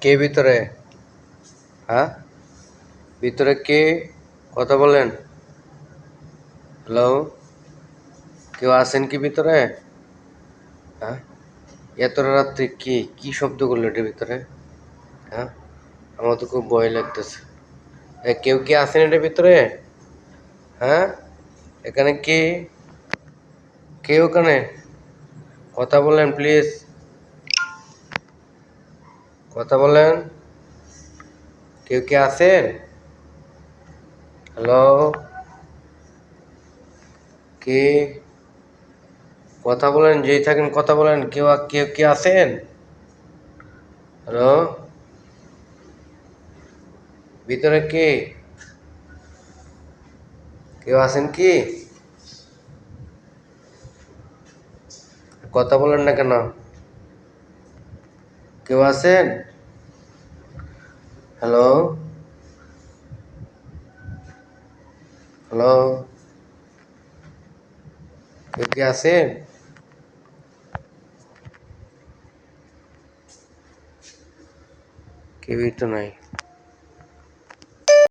কে ভিতরে? হ্যাঁ, ভিতরে কে? কথা বলেন। হ্যালো, কেউ আছেন কি ভিতরে? হ্যাঁ, এত রাত্রে কি কি শব্দ করলো এটার ভিতরে? হ্যাঁ, আমার তো খুব ভয় লাগতেছে। কেউ কি আছেন এটার ভিতরে? হ্যাঁ, এখানে কে? কে ওখানে? কথা বলেন প্লিজ, কথা বলেন। কেউ কি আছেন? হ্যালো, কে? কথা বলেন, যেই থাকেন কথা বলেন। কেউ কি আছেন? হ্যালো, ভিতরে কে? কেউ আছেন কি? কথা বলেন না কেন? কেউ আছেন? হ্যালো, হ্যালো, কেউ কি আছেন? কেউই তো নাই।